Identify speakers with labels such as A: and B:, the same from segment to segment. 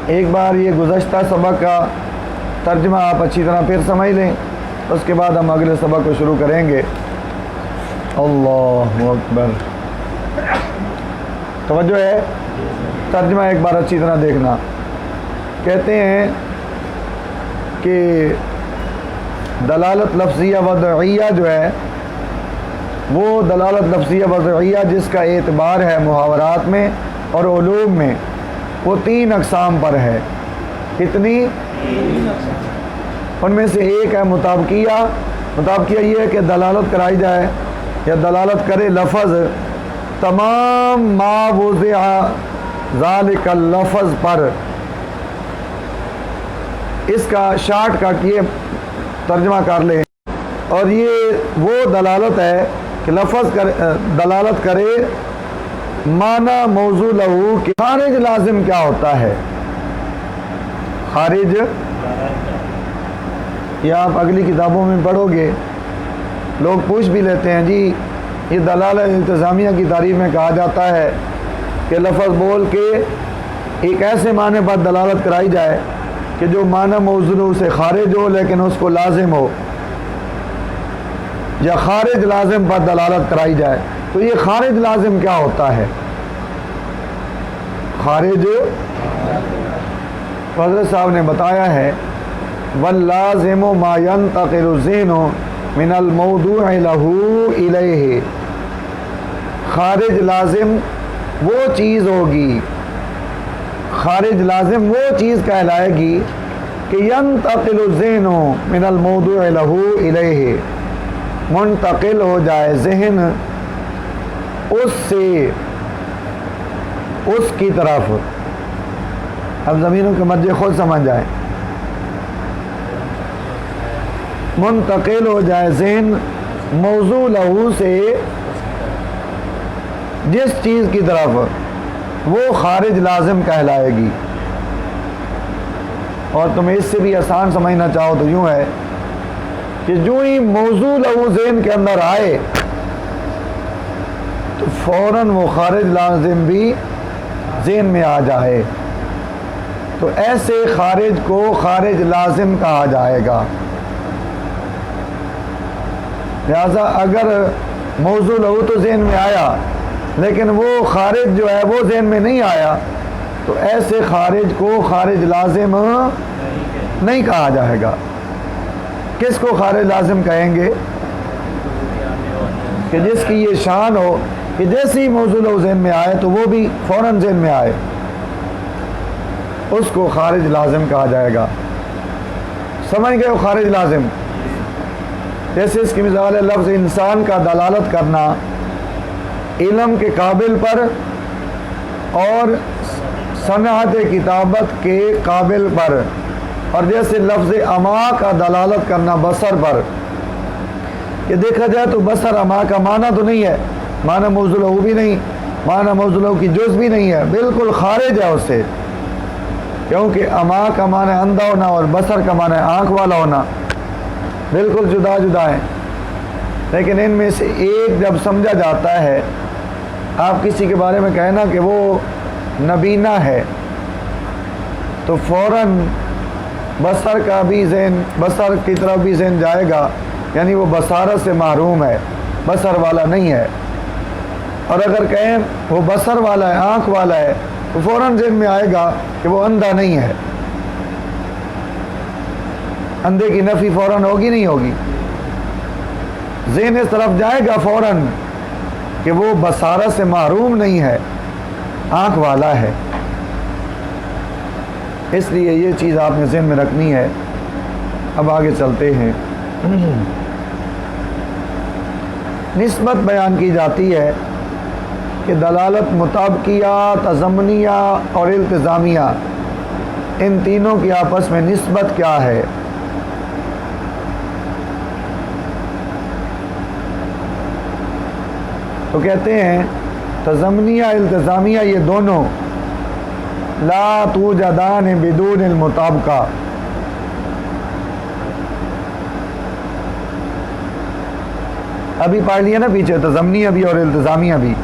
A: ایک بار یہ گزشتہ سبق کا ترجمہ آپ اچھی طرح پھر سمجھ لیں، اس کے بعد ہم اگلے سبق کو شروع کریں گے۔ اللہ اکبر، توجہ ہے، ترجمہ ایک بار اچھی طرح دیکھنا۔ کہتے ہیں کہ دلالت لفظیہ وضعیہ جو ہے، وہ دلالت لفظیہ وضعیہ جس کا اعتبار ہے محاورات میں اور علوم میں، وہ 3 اقسام پر ہے۔ کتنی؟ ان میں سے ایک ہے مطابقیہ۔ مطابقیہ یہ ہے کہ دلالت کرائی جائے یا دلالت کرے لفظ تمام ما وضع ذالک اللفظ پر۔ اس کا شارٹ کٹ یہ ترجمہ کر لیں، اور یہ وہ دلالت ہے کہ لفظ دلالت کرے معنی موضوع لہو کہ خارج لازم کیا ہوتا ہے۔ خارج یہ آپ اگلی کتابوں میں پڑھو گے، لوگ پوچھ بھی لیتے ہیں جی یہ دلالت التزامیہ کی تعریف میں کہا جاتا ہے کہ لفظ بول کے ایک ایسے معنی پر دلالت کرائی جائے کہ جو معنی موضوع سے خارج ہو لیکن اس کو لازم ہو، یا خارج لازم پر دلالت کرائی جائے۔ تو یہ خارج لازم کیا ہوتا ہے؟ خارج حضرت صاحب نے بتایا ہے واللازم ما ينتقل الذهن من الموضوع له الیہ۔ خارج لازم وہ چیز ہوگی، خارج لازم وہ چیز کہلائے گی کہ ينتقل الذهن من الموضوع له الیہ، منتقل ہو جائے ذہن اس سے اس کی طرف۔ اب زمینوں کے مجھے خود سمجھ جائیں، منتقل ہو جائے ذہن موضوع لہو سے جس چیز کی طرف، وہ خارج لازم کہلائے گی۔ اور تمہیں اس سے بھی آسان سمجھنا چاہو تو یوں ہے کہ جو ہی موضوع لہو ذہن کے اندر آئے تو فوراً وہ خارج لازم بھی ذہن میں آ جائے، تو ایسے خارج کو خارج لازم کہا جائے گا۔ لہذا اگر موضوع لہو تو ذہن میں آیا لیکن وہ خارج جو ہے وہ ذہن میں نہیں آیا، تو ایسے خارج کو خارج لازم نہیں کہا جائے گا۔ کس کو خارج لازم کہیں گے؟ کہ جس کی یہ شان ہو کہ جیسے ہی موضوع لہو ذہن میں آئے تو وہ بھی فوراً ذہن میں آئے، اس کو خارج لازم کہا جائے گا۔ سمجھ گئے ہو خارج لازم؟ جیسے اس کی مثال ہے لفظ انسان کا دلالت کرنا علم کے قابل پر اور صنعت کتابت کے قابل پر، اور جیسے لفظ اما کا دلالت کرنا بصر پر۔ یہ دیکھا جائے تو بصر اما کا معنی تو نہیں ہے، معنی موضوع لہو بھی نہیں، معنی موضوع لہو کی جز بھی نہیں ہے، بالکل خارج ہے اس سے، کیونکہ اما کا معنی اندھا ہونا اور بصر کا معنی آنکھ والا ہونا، بالکل جدا جدا ہیں۔ لیکن ان میں سے ایک جب سمجھا جاتا ہے، آپ کسی کے بارے میں کہنا کہ وہ نبینا ہے، تو فوراً بصر کا بھی ذہن، بصر کی طرف بھی ذہن جائے گا، یعنی وہ بصارت سے محروم ہے، بصر والا نہیں ہے۔ اور اگر کہیں وہ بصر والا ہے، آنکھ والا ہے، تو فوراً ذہن میں آئے گا کہ وہ اندھا نہیں ہے۔ اندھے کی نفی فوراً ہوگی نہیں ہوگی؟ ذہن اس طرف جائے گا فوراً کہ وہ بصارت سے محروم نہیں ہے، آنکھ والا ہے۔ اس لیے یہ چیز آپ نے ذہن میں رکھنی ہے۔ اب آگے چلتے ہیں۔ نسبت بیان کی جاتی ہے کہ دلالت مطابقیہ، تضمنیہ اور التزامیہ، ان تینوں کی آپس میں نسبت کیا ہے؟ تو کہتے ہیں تضمنیہ التزامیہ یہ دونوں لا توجدان بدون المطابقہ، ابھی پڑھ لیا نا پیچھے، تضمنیہ بھی اور التزامیہ بھی۔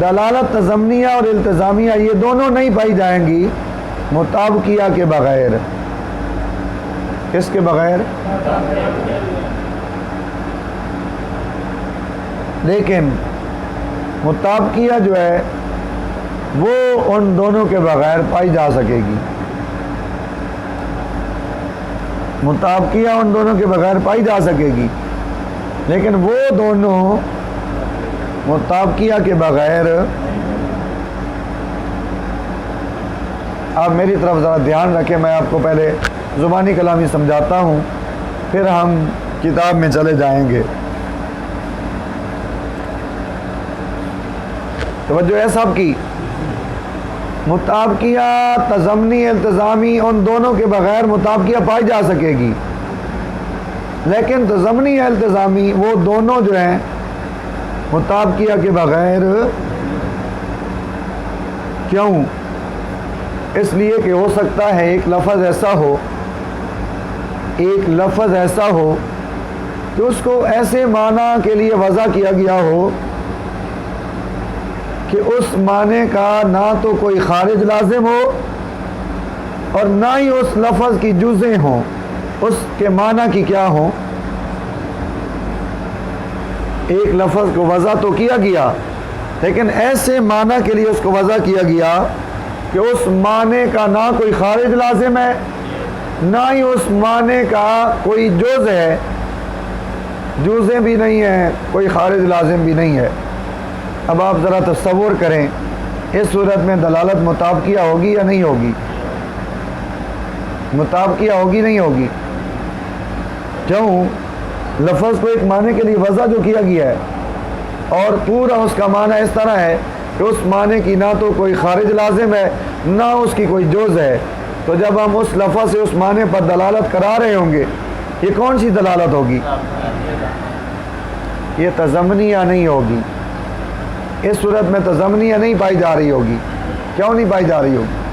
A: دلالت تضمنیہ اور التزامیہ یہ دونوں نہیں پائی جائیں گی مطابقیہ کے بغیر. کس کے بغیر؟ لیکن مطابقیہ جو ہے وہ ان دونوں کے بغیر پائی جا سکے گی. مطابقیہ ان دونوں کے بغیر پائی جا سکے گی، لیکن وہ دونوں مطابقیہ کے بغیر. آپ میری طرف ذرا دھیان رکھیں، میں آپ کو پہلے زبانی کلامی سمجھاتا ہوں، پھر ہم کتاب میں چلے جائیں گے. توجہ ہے سب کی. مطابقیہ تضمنی التزامی ان دونوں کے بغیر مطابقیہ پائی جا سکے گی، لیکن تضمنی التزامی وہ دونوں جو ہیں مطابقیہ کے بغیر. کیوں؟ اس لیے کہ ہو سکتا ہے ایک لفظ ایسا ہو کہ اس کو ایسے معنی کے لیے وضع کیا گیا ہو کہ اس معنی کا نہ تو کوئی خارج لازم ہو اور نہ ہی اس لفظ کی جزیں ہوں، اس کے معنی کی کیا ہوں. ایک لفظ کو وضع تو کیا گیا، لیکن ایسے معنی کے لیے اس کو وضع کیا گیا کہ اس معنی کا نہ کوئی خارج لازم ہے، نہ ہی اس معنی کا کوئی جز ہے، جزیں بھی نہیں ہیں، کوئی خارج لازم بھی نہیں ہے. اب آپ ذرا تصور کریں، اس صورت میں دلالت مطابقیہ ہوگی یا نہیں ہوگی؟ مطابقیہ ہوگی نہیں ہوگی؟ کیوں؟ لفظ کو ایک معنی کے لیے وضع جو کیا گیا ہے اور پورا اس کا معنی اس طرح ہے کہ اس معنی کی نہ تو کوئی خارج لازم ہے نہ اس کی کوئی جز ہے، تو جب ہم اس لفظ سے اس معنی پر دلالت کرا رہے ہوں گے، یہ کون سی دلالت ہوگی؟ یہ تضمنیہ نہیں ہوگی. اس صورت میں تضمنیہ نہیں پائی جا رہی ہوگی. کیوں نہیں پائی جا رہی ہوگی؟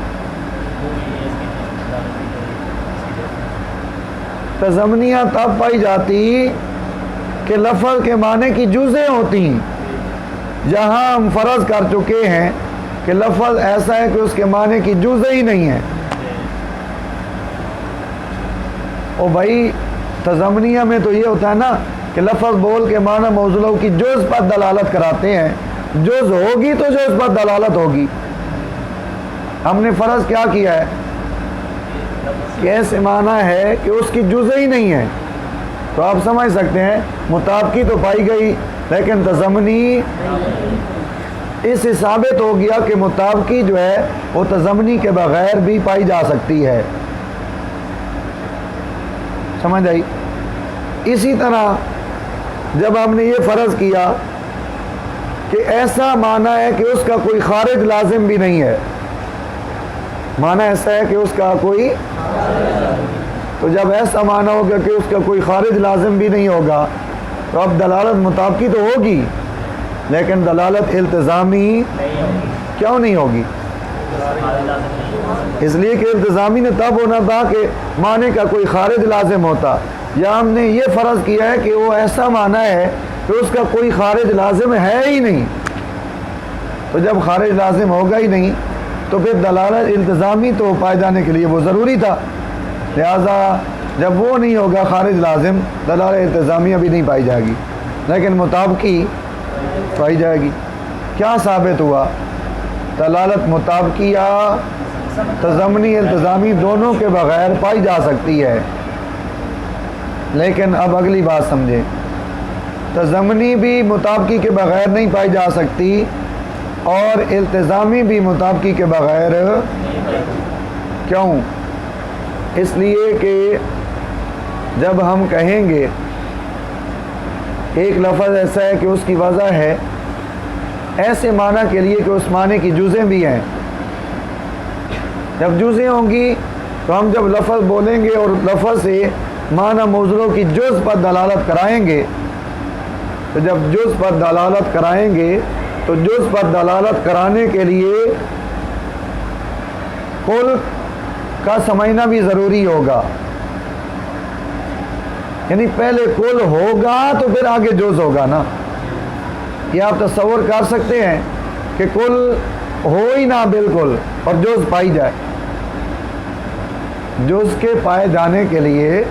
A: تضمنیہ تب پائی جاتی کہ لفظ کے معنی کی جزیں ہوتی ہیں. جہاں ہم فرض کر چکے ہیں کہ لفظ ایسا ہے کہ اس کے معنی کی جزیں ہی نہیں ہیں. او بھائی تضمنیہ میں تو یہ ہوتا ہے نا کہ لفظ بول کے معنی موصولہ کی جز پر دلالت کراتے ہیں. جز ہوگی تو جز پر دلالت ہوگی. ہم نے فرض کیا کیا ہے کہ ایسے معنی ہے کہ اس کی جزیں ہی نہیں ہیں، تو آپ سمجھ سکتے ہیں مطابقی تو پائی گئی لیکن تضمنی. اس سے ثابت ہو گیا کہ مطابقی جو ہے وہ تضمنی کے بغیر بھی پائی جا سکتی ہے. سمجھ آئی؟ اسی طرح جب ہم نے یہ فرض کیا کہ ایسا معنی ہے کہ اس کا کوئی خارج لازم بھی نہیں ہے، معنی ایسا ہے کہ اس کا کوئی، تو جب ایسا معنی ہوگا کہ اس کا کوئی خارج لازم بھی نہیں ہوگا تو اب دلالت مطابقی تو ہوگی لیکن دلالت التزامی کیوں نہیں ہوگی؟ اس لیے کہ التزامی نے تب ہونا تھا کہ معنی کا کوئی خارج لازم ہوتا، یا ہم نے یہ فرض کیا ہے کہ وہ ایسا معنی ہے کہ اس کا کوئی خارج لازم ہے ہی نہیں. تو جب خارج لازم ہوگا ہی نہیں تو پھر دلالت التزامی تو پائے جانے کے لیے وہ ضروری تھا. لہذا جب وہ نہیں ہوگا خارج لازم، دلالت التزامیہ بھی نہیں پائی جائے گی لیکن مطابقی پائی جائے گی. کیا ثابت ہوا؟ دلالت مطابقیہ تضمنی التزامی دونوں کے بغیر پائی جا سکتی ہے. لیکن اب اگلی بات سمجھیں، تضمنی بھی مطابقی کے بغیر نہیں پائی جا سکتی اور التزامی بھی مطابقی کے بغیر. کیوں؟ اس لیے کہ جب ہم کہیں گے ایک لفظ ایسا ہے کہ اس کی وضع ہے ایسے معنی کے لیے کہ اس معنی کی جزیں بھی ہیں، جب جزیں ہوں گی تو ہم جب لفظ بولیں گے اور لفظ سے معنی موصولہ کی جز پر دلالت کرائیں گے، تو جب جز پر دلالت کرائیں گے تو جز پر دلالت کرانے کے لیے کل کا سمجھنا بھی ضروری ہوگا. یعنی پہلے کل ہوگا تو پھر آگے جز ہوگا نا. یہ آپ تصور کر سکتے ہیں کہ کل ہو ہی نہ بالکل اور جز پائی جائے. جز کے پائے جانے کے لیے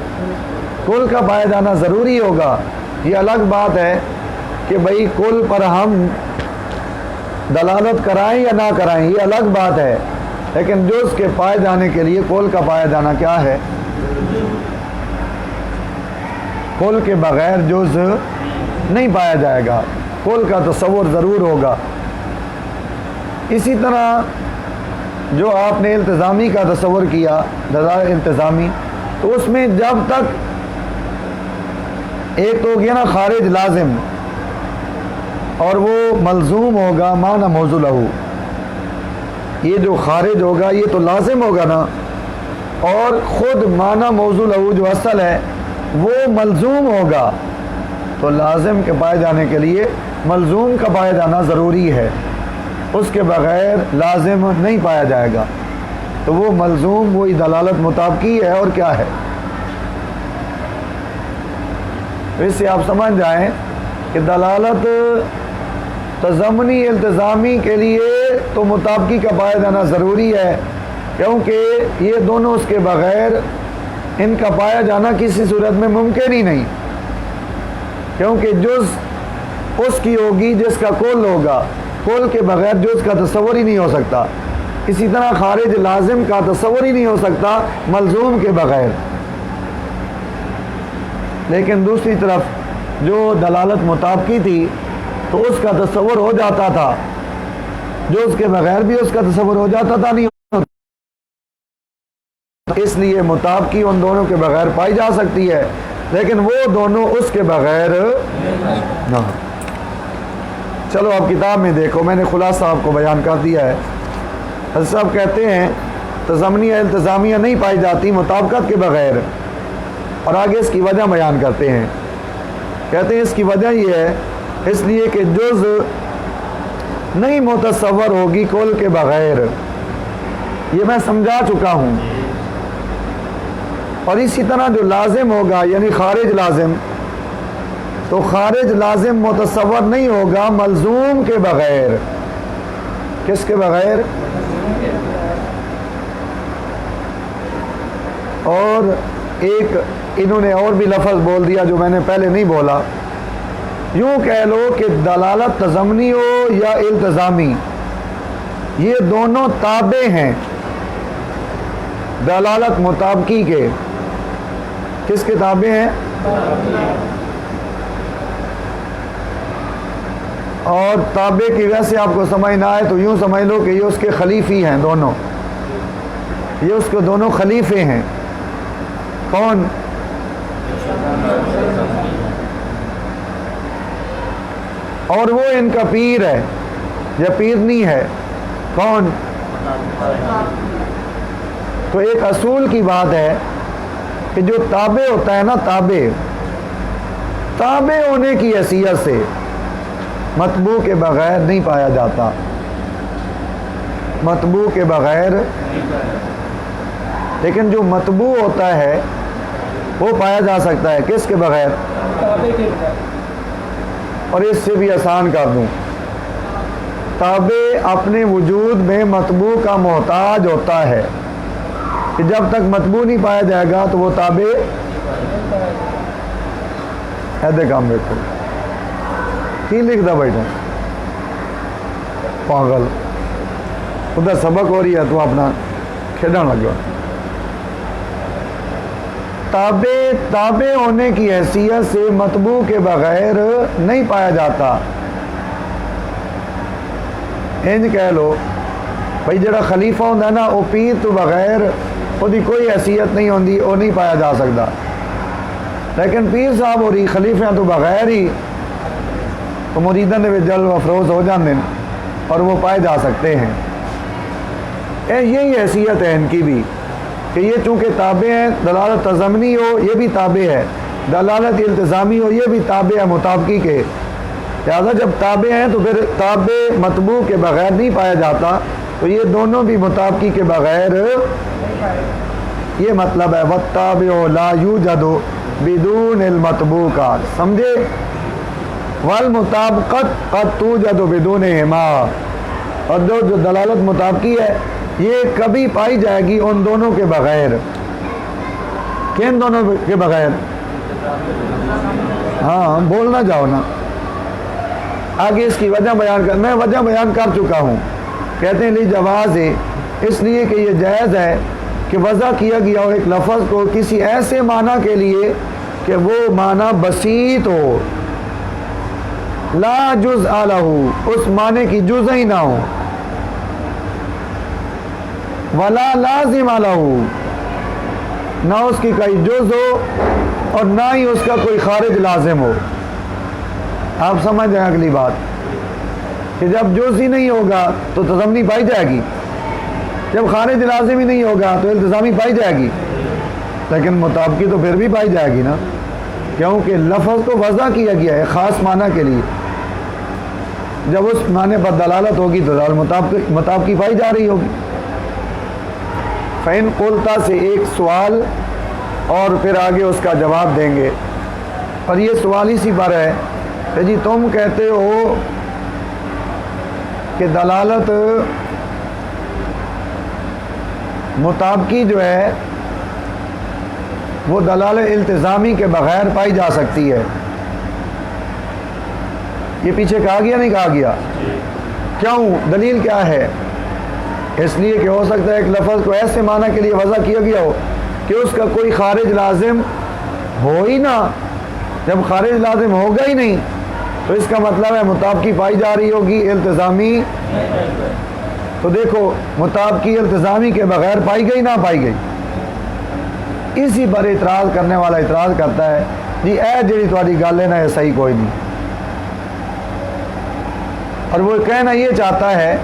A: کل کا پایا جانا ضروری ہوگا. یہ الگ بات ہے کہ بھئی کل پر ہم دلالت کرائیں یا نہ کرائیں، یہ الگ بات ہے، لیکن جز کے پائے جانے کے لیے کل کا پایا جانا کیا ہے؟ کل کے بغیر جز نہیں پایا جائے گا، کل کا تصور ضرور ہوگا. اسی طرح جو آپ نے التزامی کا تصور کیا، دلالت التزامی، تو اس میں جب تک ایک تو ہو گیا نا خارج لازم، اور وہ ملزوم ہوگا معنی موضوع لہو. یہ جو خارج ہوگا یہ تو لازم ہوگا نا، اور خود معنی موضوع لہو جو اصل ہے وہ ملزوم ہوگا. تو لازم کے پائے جانے کے لیے ملزوم کا پایا جانا ضروری ہے، اس کے بغیر لازم نہیں پایا جائے گا. تو وہ ملزوم وہی دلالت مطابقی ہے اور کیا ہے. اس سے آپ سمجھ جائیں کہ دلالت تضمنی التزامی کے لیے تو مطابقی کا پایا جانا ضروری ہے، کیونکہ یہ دونوں اس کے بغیر ان کا پایا جانا کسی صورت میں ممکن ہی نہیں، کیونکہ جز اس کی ہوگی جس کا کل ہوگا، کل کے بغیر جز کا تصور ہی نہیں ہو سکتا. اسی طرح خارج لازم کا تصور ہی نہیں ہو سکتا ملزوم کے بغیر. لیکن دوسری طرف جو دلالت مطابقی تھی تو اس کا تصور ہو جاتا تھا، جو اس کے بغیر بھی اس کا تصور ہو جاتا تھا نہیں ہوتا. اس لیے مطابقی ان دونوں کے بغیر پائی جا سکتی ہے، لیکن وہ دونوں اس کے بغیر نہ. چلو اب کتاب میں دیکھو، میں نے خلاصہ آپ کو بیان کر دیا ہے. حضرت صاحب کہتے ہیں تضمنیہ التزامیہ نہیں پائی جاتی مطابقت کے بغیر، اور آگے اس کی وجہ بیان کرتے ہیں. کہتے ہیں اس کی وجہ یہ ہے اس لیے کہ جز نہیں متصور ہوگی کل کے بغیر. یہ میں سمجھا چکا ہوں. اور اسی طرح جو لازم ہوگا یعنی خارج لازم، تو خارج لازم متصور نہیں ہوگا ملزوم کے بغیر. کس کے بغیر؟ اور ایک انہوں نے اور بھی لفظ بول دیا جو میں نے پہلے نہیں بولا. یوں کہہ لو کہ دلالت تضمنی ہو یا التزامی، یہ دونوں تابع ہیں دلالت مطابقی کے. کس کے تابع ہیں؟ اور تابع کی وجہ سے آپ کو سمجھ نہ آئے تو یوں سمجھ لو کہ یہ اس کے خلیفی ہیں دونوں، یہ اس کے دونوں خلیفے ہیں. کون؟ اور وہ ان کا پیر ہے یا پیرنی ہے. کون؟ تو ایک اصول کی بات ہے کہ جو تابع ہوتا ہے نا، تابع ہونے کی حیثیت سے مطبوع کے بغیر نہیں پایا جاتا. مطبوع کے بغیر، لیکن جو مطبوع ہوتا ہے وہ پایا جا سکتا ہے کس کے بغیر؟ اور اس سے بھی آسان کر دوں، تابع اپنے وجود میں مطبوع کا محتاج ہوتا ہے کہ جب تک مطبوع نہیں پایا جائے گا تو وہ تابع ہے. کام دیکھو کی لکھتا بیٹھا پاگل، ادھر سبق ہو رہی ہے تو اپنا کھیلنے لگا. تابع ہونے کی حیثیت سے مطبوع کے بغیر نہیں پایا جاتا. انج کہہ لو بھائی جڑا خلیفہ ہوتا ہے نا، وہ پیر تو بغیر وہی کوئی حیثیت نہیں ہوتی، وہ نہیں پایا جا سکتا. لیکن پیر صاحب ہو رہی خلیفیاں تو بغیر ہی تو مریدان میں جلو افروز ہو جاتے ہیں اور وہ پائے جا سکتے ہیں. یہی حیثیت ہے ان کی بھی کہ یہ چونکہ تابع ہیں، دلالت تضمنی ہو یہ بھی تابع ہے، دلالت التزامی ہو یہ بھی تابع ہے مطابقی کے. لہٰذا جب تابع ہیں تو پھر تابع مطبوع کے بغیر نہیں پایا جاتا، تو یہ دونوں بھی مطابقی کے بغیر. یہ مطلب ہے والتابع لا یوجد بدون المطبوع کا، سمجھے؟ والمطابقت قد توجد بدونہما، اور جو دلالت مطابقی ہے یہ کبھی پائی جائے گی ان دونوں کے بغیر. کن دونوں کے بغیر؟ ہاں بولنا جاؤ نا آگے اس کی وجہ بیان کر، میں وجہ بیان کر چکا ہوں. کہتے ہیں لی جواز ہے، اس لیے کہ یہ جائز ہے کہ وضع کیا گیا ہو ایک لفظ کو کسی ایسے معنی کے لیے کہ وہ معنی بسیط ہو، لا جزء لہ، اس معنی کی جزء ہی نہ ہو، ولا لازم لہ، نہ اس کی کوئی جز ہو اور نہ ہی اس کا کوئی خارج لازم ہو. آپ سمجھ جائیں اگلی بات کہ جب جز ہی نہیں ہوگا تو تضمنی پائی جائے گی، جب خارج لازم ہی نہیں ہوگا تو التزامی پائی جائے گی، لیکن مطابقی تو پھر بھی پائی جائے گی نا، کیونکہ لفظ کو وضع کیا گیا ہے خاص معنی کے لیے. جب اس معنی پر دلالت ہوگی تو مطابقی پائی جا رہی ہوگی. فَإِن قُلْتَ سے ایک سوال اور پھر آگے اس کا جواب دیں گے، اور یہ سوال اسی پر ہے کہ جی تم کہتے ہو کہ دلالت مطابقی جو ہے وہ دلالت التزامی کے بغیر پائی جا سکتی ہے. یہ پیچھے کہا گیا نہیں کہا گیا؟ کیوں؟ دلیل کیا ہے؟ اس لیے کہ ہو سکتا ہے ایک لفظ کو ایسے معنی کے لیے وضع کیا گیا ہو کہ اس کا کوئی خارج لازم ہو ہی نہ. جب خارج لازم ہوگا ہی نہیں تو اس کا مطلب ہے مطابقی پائی جا رہی ہوگی، التزامی. تو دیکھو مطابقی التزامی کے بغیر پائی گئی نہ پائی گئی. اسی پر اعتراض کرنے والا اعتراض کرتا ہے جی اے جڑی تہاڈی گل ہے نا یہ صحیح کوئی نہیں. اور وہ کہنا یہ چاہتا ہے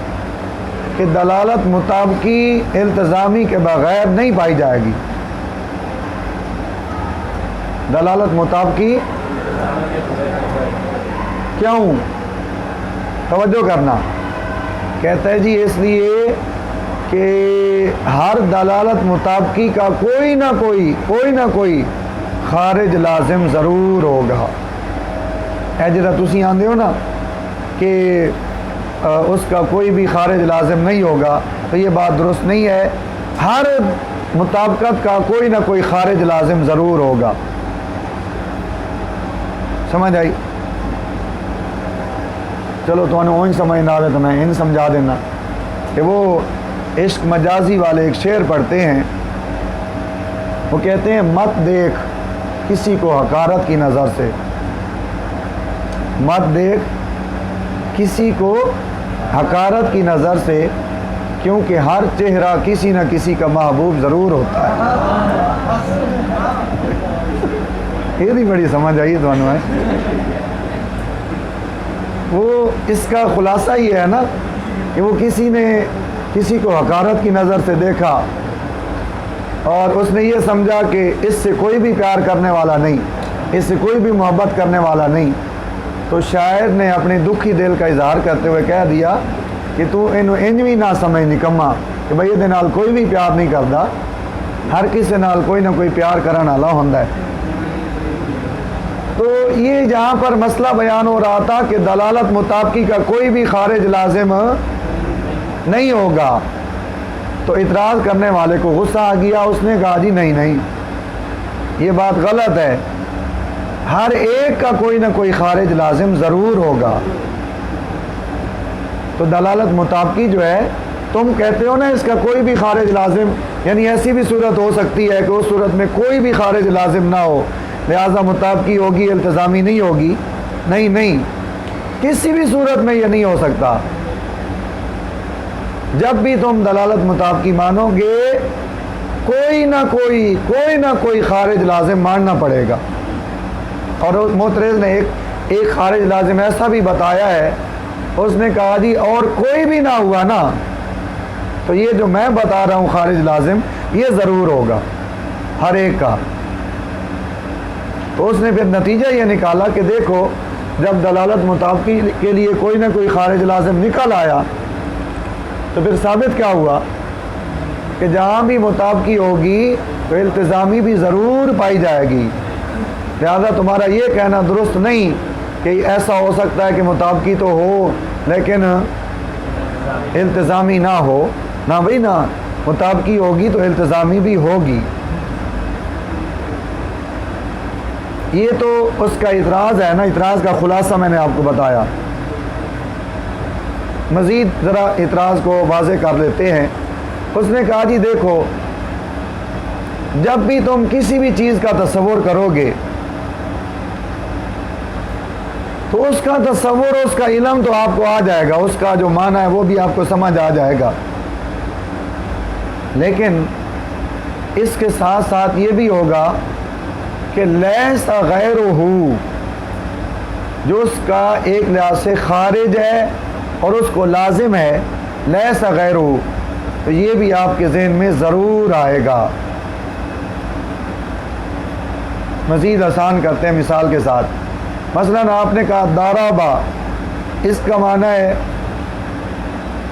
A: کہ دلالت مطابقی التزامی کے بغیر نہیں پائی جائے گی. دلالت مطابقی کیوں؟ توجہ کرنا. کہتا ہے جی اس لیے کہ ہر دلالت مطابقی کا کوئی نہ کوئی خارج لازم ضرور ہوگا. اے جڑا تسی آندے ہو نا کہ اس کا کوئی بھی خارج لازم نہیں ہوگا تو یہ بات درست نہیں ہے. ہر مطابقت کا کوئی نہ کوئی خارج لازم ضرور ہوگا. سمجھ آئی؟ چلو تو انہوں ان سمجھ نہ آئے تو میں ان سمجھا دینا کہ وہ عشق مجازی والے ایک شعر پڑھتے ہیں. وہ کہتے ہیں مت دیکھ کسی کو حقارت کی نظر سے، مت دیکھ کسی کو حقارت کی نظر سے، کیونکہ ہر چہرہ کسی نہ کسی کا محبوب ضرور ہوتا ہے. یہ بھی بڑی سمجھ آئی دونوں ہے. وہ اس کا خلاصہ یہ ہے نا کہ وہ کسی نے کسی کو حقارت کی نظر سے دیکھا اور اس نے یہ سمجھا کہ اس سے کوئی بھی پیار کرنے والا نہیں، اس سے کوئی بھی محبت کرنے والا نہیں. تو شاعر نے اپنے دکھی دل کا اظہار کرتے ہوئے کہہ دیا کہ تو انج بھی نہ سمجھ نکما کہ بھئی یہ نال کوئی بھی پیار نہیں کرتا، ہر کسی نال کوئی نہ کوئی پیار کرنا والا ہوندا ہے. تو یہ جہاں پر مسئلہ بیان ہو رہا تھا کہ دلالت مطابقی کا کوئی بھی خارج لازم نہیں ہوگا، تو اعتراض کرنے والے کو غصہ آ گیا. اس نے کہا جی نہیں یہ بات غلط ہے، ہر ایک کا کوئی نہ کوئی خارج لازم ضرور ہوگا. تو دلالت مطابقی جو ہے تم کہتے ہو نا اس کا کوئی بھی خارج لازم، یعنی ایسی بھی صورت ہو سکتی ہے کہ اس صورت میں کوئی بھی خارج لازم نہ ہو لہذا مطابقی ہوگی، التزامی نہیں ہوگی. نہیں کسی بھی صورت میں یہ نہیں ہو سکتا. جب بھی تم دلالت مطابقی مانو گے کوئی نہ کوئی خارج لازم ماننا پڑے گا. اور معترض نے ایک خارج لازم ایسا بھی بتایا ہے، اس نے کہا جی اور کوئی بھی نہ ہوا نا تو یہ جو میں بتا رہا ہوں خارج لازم یہ ضرور ہوگا ہر ایک کا. تو اس نے پھر نتیجہ یہ نکالا کہ دیکھو جب دلالت مطابقی کے لیے کوئی نہ کوئی خارج لازم نکل آیا تو پھر ثابت کیا ہوا کہ جہاں بھی مطابقی ہوگی تو التزامی بھی ضرور پائی جائے گی. لہذا تمہارا یہ کہنا درست نہیں کہ ایسا ہو سکتا ہے کہ مطابقی تو ہو لیکن التزامی نہ ہو. نہ بھائی نہ، مطابقی ہوگی تو التزامی بھی ہوگی. یہ تو اس کا اعتراض ہے نا، اعتراض کا خلاصہ میں نے آپ کو بتایا. مزید ذرا اعتراض کو واضح کر لیتے ہیں. اس نے کہا جی دیکھو، جب بھی تم کسی بھی چیز کا تصور کرو گے تو اس کا تصور، اس کا علم تو آپ کو آ جائے گا، اس کا جو معنی ہے وہ بھی آپ کو سمجھ آ جائے گا. لیکن اس کے ساتھ ساتھ یہ بھی ہوگا کہ لیس غیرہ، جو اس کا ایک لحاظ سے خارج ہے اور اس کو لازم ہے، لیس غیرہ، تو یہ بھی آپ کے ذہن میں ضرور آئے گا. مزید آسان کرتے ہیں مثال کے ساتھ. مثلا آپ نے کہا دارابا، اس کا معنی ہے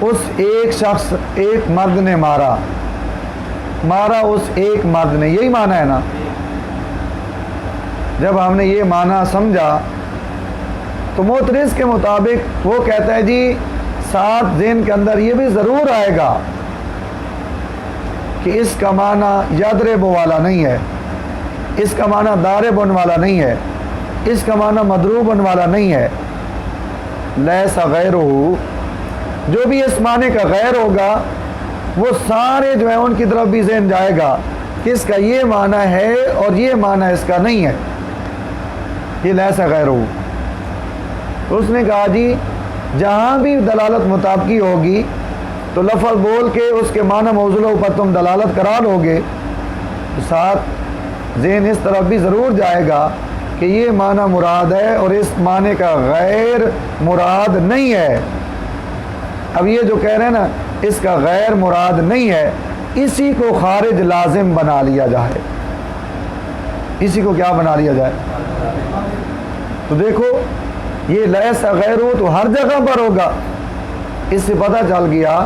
A: اس ایک شخص، ایک مرد نے مارا اس ایک مرد نے، یہی معنی ہے نا. جب ہم نے یہ معنی سمجھا تو معترض کے مطابق وہ کہتا ہے جی ساتھ ذہن کے اندر یہ بھی ضرور آئے گا کہ اس کا معنی یضرب والا نہیں ہے، اس کا معنی ضارب والا نہیں ہے، اس کا معنی مضروب والا نہیں ہے. لیس غیرہ، جو بھی اس معنی کا غیر ہوگا وہ سارے جو ہیں ان کی طرف بھی ذہن جائے گا کہ اس کا یہ معنی ہے اور یہ معنی اس کا نہیں ہے. یہ لیس غیرہ. تو اس نے کہا جی جہاں بھی دلالت مطابقی ہوگی تو لفظ بول کے اس کے معنی موضوع پر تم دلالت کرا لو گے تو ساتھ ذہن اس طرف بھی ضرور جائے گا کہ یہ معنی مراد ہے اور اس معنی کا غیر مراد نہیں ہے. اب یہ جو کہہ رہے ہیں نا اس کا غیر مراد نہیں ہے، اسی کو خارج لازم بنا لیا جائے. اسی کو کیا بنا لیا جائے؟ تو دیکھو یہ لیس غیرہ تو ہر جگہ پر ہوگا. اس سے پتہ چل گیا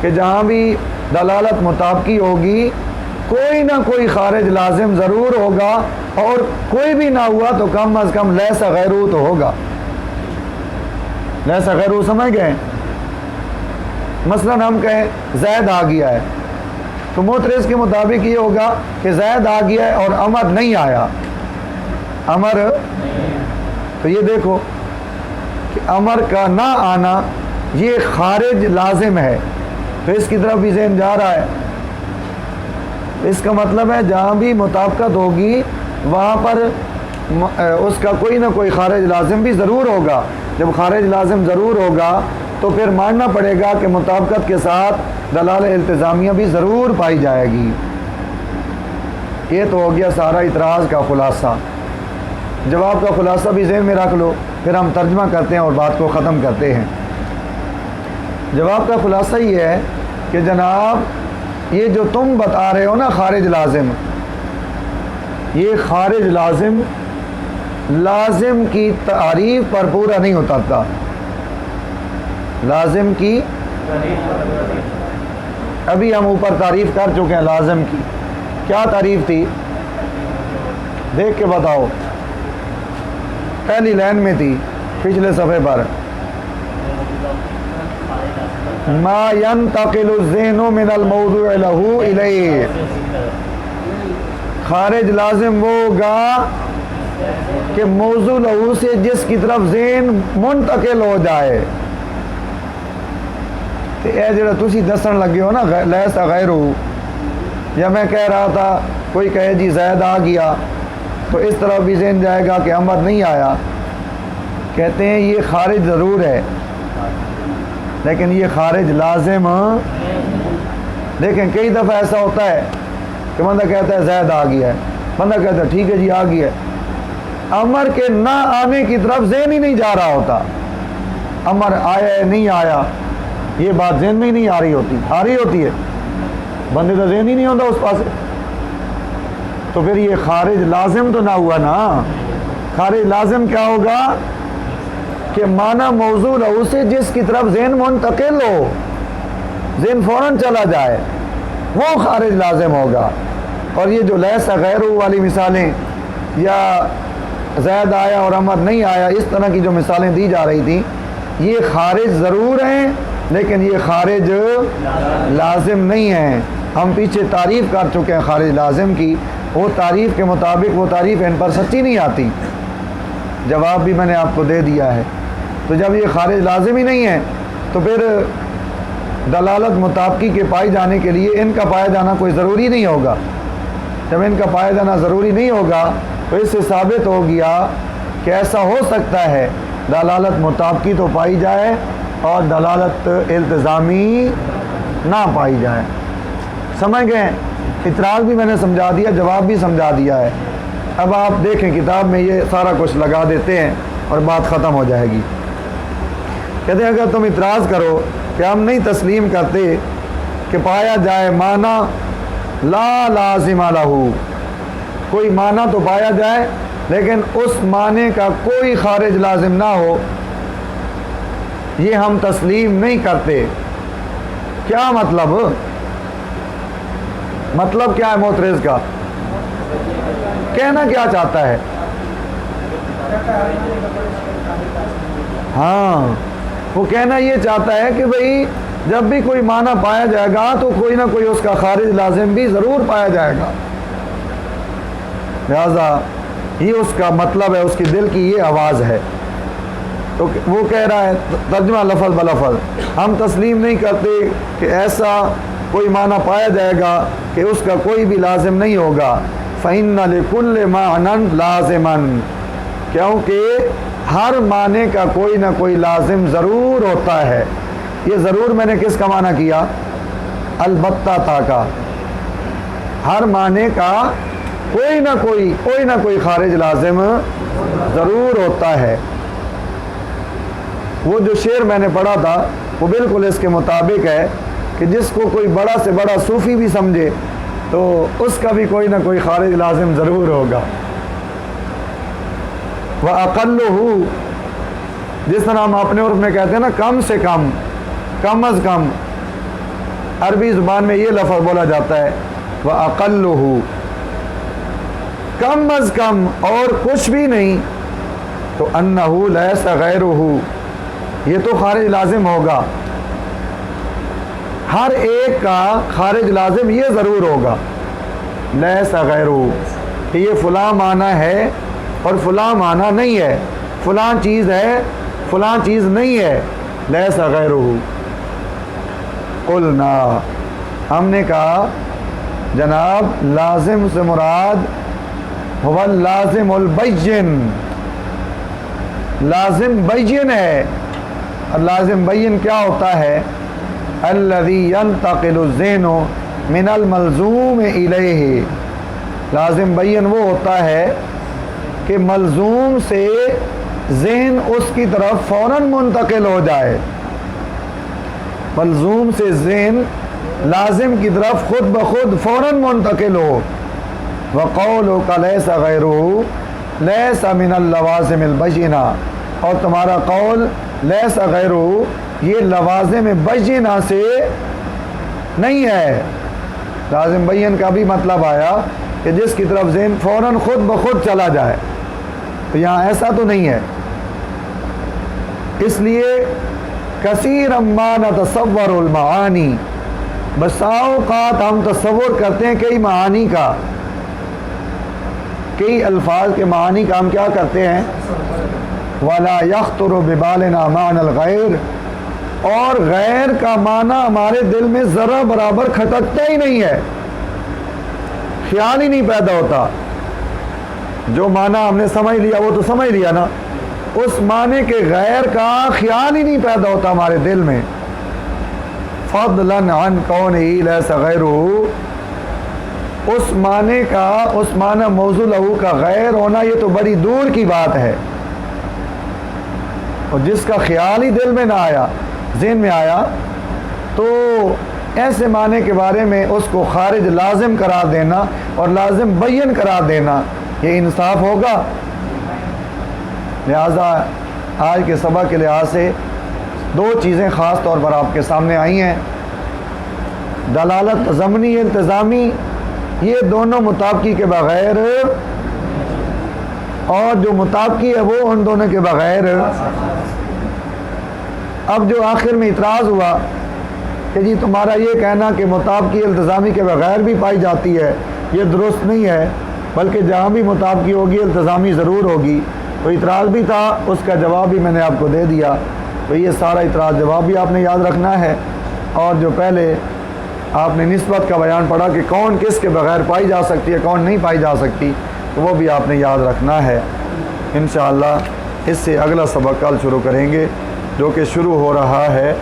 A: کہ جہاں بھی دلالت مطابقی ہوگی کوئی نہ کوئی خارج لازم ضرور ہوگا، اور کوئی بھی نہ ہوا تو کم از کم لیس غیرہ تو ہوگا. لیس غیرہ سمجھ گئے؟ مثلا ہم کہیں زید آ گیا ہے تو معترض کے مطابق یہ ہوگا کہ زید آ گیا ہے اور امر نہیں آیا. امر، تو یہ دیکھو کہ امر کا نہ آنا یہ خارج لازم ہے، تو اس کی طرف بھی ذہن جا رہا ہے. اس کا مطلب ہے جہاں بھی مطابقت ہوگی وہاں پر اس کا کوئی نہ کوئی خارج لازم بھی ضرور ہوگا. جب خارج لازم ضرور ہوگا تو پھر ماننا پڑے گا کہ مطابقت کے ساتھ دلالت التزامیہ بھی ضرور پائی جائے گی. یہ تو ہو گیا سارا اعتراض کا خلاصہ. جواب کا خلاصہ بھی ذہن میں رکھ لو، پھر ہم ترجمہ کرتے ہیں اور بات کو ختم کرتے ہیں. جواب کا خلاصہ یہ ہے کہ جناب یہ جو تم بتا رہے ہو نا خارج لازم، یہ خارج لازم کی تعریف پر پورا نہیں اترتا. لازم کی ابھی ہم اوپر تعریف کر چکے ہیں. لازم کی کیا تعریف تھی؟ دیکھ کے بتاؤ. پہلی لائن میں تھی پچھلے صفحے پر، ما ينتقل الذہن من الموضوع له الیہ. خارج لازم وہ ہوگا کہ موضوع لہو سے جس کی طرف ذہن منتقل ہو جائے. اے جڑا تسی دسن لگے ہو نا لیس غیرہ، یا میں کہہ رہا تھا کوئی کہے جی زید آ گیا تو اس طرف بھی ذہن جائے گا کہ امر نہیں آیا. کہتے ہیں یہ خارج ضرور ہے لیکن یہ خارج لازم. دیکھیں کئی دفعہ ایسا ہوتا ہے کہ بندہ کہتا ہے زید آ گیا ہے، بندہ کہتا ہے ٹھیک ہے جی آ گیا ہے، امر کے نہ آنے کی طرف ذہن ہی نہیں جا رہا ہوتا. امر آیا ہے نہیں آیا یہ بات ذہن میں ہی نہیں آ رہی ہوتی ہے، بندے کا ذہن ہی نہیں ہوتا اس پاس. تو پھر یہ خارج لازم تو نہ ہوا نا. خارج لازم کیا ہوگا کہ معنی موضوع لہو سے جس کی طرف ذہن منتقل ہو، ذہن فوراً چلا جائے، وہ خارج لازم ہوگا. اور یہ جو لیس غیرہ والی مثالیں یا زید آیا اور امر نہیں آیا اس طرح کی جو مثالیں دی جا رہی تھیں، یہ خارج ضرور ہیں لیکن یہ خارج لازم نہیں ہیں. ہم پیچھے تعریف کر چکے ہیں خارج لازم کی، وہ تعریف کے مطابق وہ تعریف ان پر سچی نہیں آتی، جواب بھی میں نے آپ کو دے دیا ہے۔ تو جب یہ خارج لازم ہی نہیں ہے تو پھر دلالت مطابقی کے پائے جانے کے لیے ان کا پایا جانا کوئی ضروری نہیں ہوگا۔ جب ان کا پایا جانا ضروری نہیں ہوگا تو اس سے ثابت ہو گیا کہ ایسا ہو سکتا ہے دلالت مطابقی تو پائی جائے اور دلالت التزامی نہ پائی جائے۔ سمجھ گئے؟ اعتراض بھی میں نے سمجھا دیا، جواب بھی سمجھا دیا ہے۔ اب آپ دیکھیں کتاب میں یہ سارا کچھ لگا دیتے ہیں اور بات ختم ہو جائے گی۔ کہتے ہیں اگر تم اعتراض کرو کہ ہم نہیں تسلیم کرتے کہ پایا جائے معنی لا لازم لہو، کوئی معنی تو پایا جائے لیکن اس معنی کا کوئی خارج لازم نہ ہو، یہ ہم تسلیم نہیں کرتے۔ کیا مطلب؟ مطلب کیا ہے معترض کا؟ کہنا کیا چاہتا ہے؟ ہاں، وہ کہنا یہ چاہتا ہے کہ بھئی جب بھی کوئی معنی پایا جائے گا تو کوئی نہ کوئی اس کا خارج لازم بھی ضرور پایا جائے گا، لہذا یہ اس کا مطلب ہے، اس کی دل کی یہ آواز ہے۔ تو وہ کہہ رہا ہے ترجمہ لفظ بلفظ، ہم تسلیم نہیں کرتے کہ ایسا کوئی معنی پایا جائے گا کہ اس کا کوئی بھی لازم نہیں ہوگا۔ فَإِنَّ لِكُلِّ مَعْنًى لَازِمًا، کیونکہ ہر معنی کا کوئی نہ کوئی لازم ضرور ہوتا ہے۔ یہ ضرور میں نے کس کا معنی کیا؟ البتہ تا کا۔ ہر معنی کا کوئی نہ کوئی خارج لازم ضرور ہوتا ہے۔ وہ جو شعر میں نے پڑھا تھا وہ بالکل اس کے مطابق ہے کہ جس کو کوئی بڑا سے بڑا صوفی بھی سمجھے تو اس کا بھی کوئی نہ کوئی خارج لازم ضرور ہوگا۔ وَأَقَلُّهُ، جس طرح ہم اپنے عرف میں کہتے ہیں نا کم سے کم، کم از کم، عربی زبان میں یہ لفظ بولا جاتا ہے وَأَقَلُّهُ، کم از کم اور کچھ بھی نہیں، تو أَنَّهُ لَيْسَ غَيْرُهُ، یہ تو خارج لازم ہوگا۔ ہر ایک کا خارج لازم یہ ضرور ہوگا، لیس غیرہ، کہ یہ فلاں معنی ہے اور فلاں معنی نہیں ہے، فلاں چیز ہے فلاں چیز نہیں ہے، لیس غیرہ۔ قلنا، ہم نے کہا جناب لازم سے مراد هو اللازم البین، لازم بین ہے۔ اور لازم بین کیا ہوتا ہے؟ الذي ينتقل الذهن من الملزوم الیہ، لازم بین وہ ہوتا ہے کہ ملزوم سے ذہن اس کی طرف فوراً منتقل ہو جائے، ملزوم سے ذہن لازم کی طرف خود بخود فوراً منتقل ہو۔ وقولک لیس غیرہ لیس من اللوازم البینہ، اور تمہارا قول لیس غیرہ یہ لوازم بینہ سے نہیں ہے۔ لازم بین کا بھی مطلب آیا کہ جس کی طرف ذہن فوراً خود بخود چلا جائے، تو یہاں ایسا تو نہیں ہے۔ اس لیے کثیرا ما نتصور المعانی، بسا اوقات ہم تصور کرتے ہیں کئی معانی کا، کئی الفاظ کے معانی کا ہم کیا کرتے ہیں؟ وَلَا يَخْطُرُ بِبَالِنَا مَعْنَى الْغَيْرِ، اور غیر کا معنی ہمارے دل میں ذرہ برابر کھٹکتا ہی نہیں ہے، خیال ہی نہیں پیدا ہوتا۔ جو معنی ہم نے سمجھ لیا وہ تو سمجھ لیا نا، اس معنی کے غیر کا خیال ہی نہیں پیدا ہوتا ہمارے دل میں۔ فضلاً عن کونہ لیس غیرہ، اس معنی کا، اس معنی موضوع لہو کا غیر ہونا یہ تو بڑی دور کی بات ہے، اور جس کا خیال ہی دل میں نہ آیا، ذہن میں آیا، تو ایسے معنی کے بارے میں اس کو خارج لازم قرار دینا اور لازم بین قرار دینا، یہ انصاف ہوگا؟ لہذا آج کے سبق کے لحاظ سے دو چیزیں خاص طور پر آپ کے سامنے آئی ہیں، دلالت ضمنی التزامی، یہ دونوں مطابقی کے بغیر، اور جو مطابقی ہے وہ ان دونوں کے بغیر۔ اب جو آخر میں اعتراض ہوا کہ جی تمہارا یہ کہنا کہ مطابقی التزامی کے بغیر بھی پائی جاتی ہے یہ درست نہیں ہے، بلکہ جہاں بھی مطابقی ہوگی التزامی ضرور ہوگی۔ تو اعتراض بھی تھا، اس کا جواب بھی میں نے آپ کو دے دیا۔ تو یہ سارا اعتراض جواب بھی آپ نے یاد رکھنا ہے، اور جو پہلے آپ نے نسبت کا بیان پڑھا کہ کون کس کے بغیر پائی جا سکتی ہے کون نہیں پائی جا سکتی، تو وہ بھی آپ نے یاد رکھنا ہے۔ انشاءاللہ اس سے اگلا سبق کل شروع کریں گے، جو کہ شروع ہو رہا ہے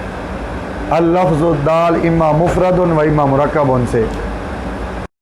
A: اللفظ الدال اما مفرد و اما مرکب سے۔